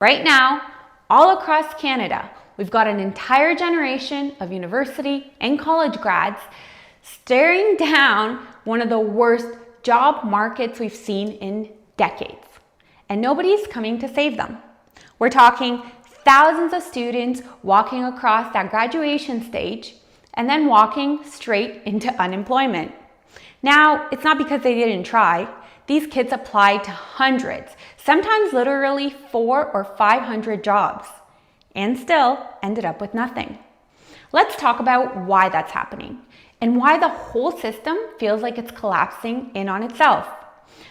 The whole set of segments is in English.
Right now, all across Canada, we've got an entire generation of university and college grads staring down one of the worst job markets we've seen in decades, and nobody's coming to save them. We're talking thousands of students walking across that graduation stage and then walking straight into unemployment. Now, it's not because they didn't try. These kids applied to hundreds, sometimes literally 400 or 500 jobs, and still ended up with nothing. Let's talk about why that's happening and why the whole system feels like it's collapsing in on itself.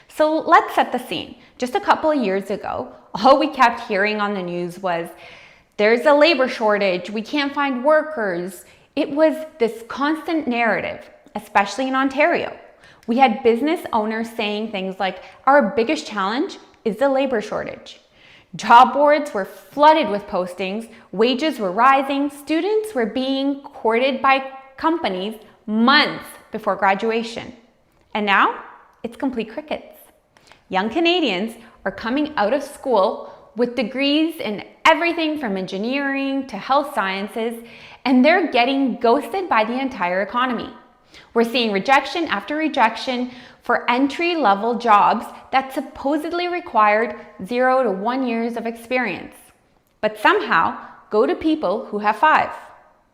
So let's set the scene. Just a couple of years ago, all we kept hearing on the news was, there's a labor shortage, we can't find workers. It was this constant narrative, especially in Ontario. We had business owners saying things like, our biggest challenge is the labor shortage. Job boards were flooded with postings, wages were rising, students were being courted by companies months before graduation. And now, it's complete crickets. Young Canadians are coming out of school with degrees in everything from engineering to health sciences, and they're getting ghosted by the entire economy. We're seeing rejection after rejection for entry-level jobs that supposedly required 0 to 1 years of experience, but somehow go to people who have 5.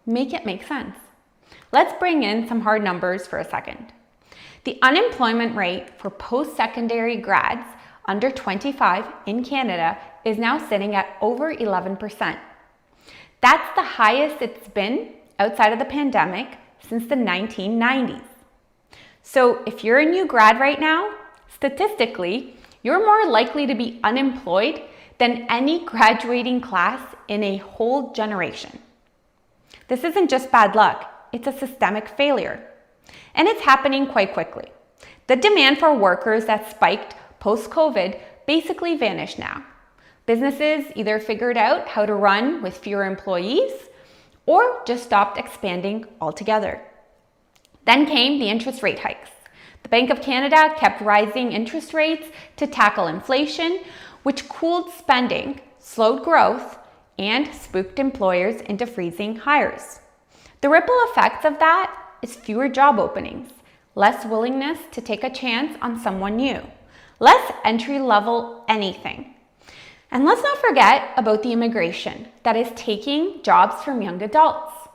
Make it make sense. Let's bring in some hard numbers for a second. The unemployment rate for post-secondary grads under 25 in Canada is now sitting at over 11%. That's the highest it's been outside of the pandemic since the 1990s. So if you're a new grad right now, statistically, you're more likely to be unemployed than any graduating class in a whole generation. This isn't just bad luck, it's a systemic failure. And it's happening quite quickly. The demand for workers that spiked post-COVID basically vanished now. Businesses either figured out how to run with fewer employees or just stopped expanding altogether. Then came the interest rate hikes. The Bank of Canada kept rising interest rates to tackle inflation, which cooled spending, slowed growth, and spooked employers into freezing hires. The ripple effects of that is fewer job openings, less willingness to take a chance on someone new, less entry-level anything. And let's not forget about the immigration that is taking jobs from young adults.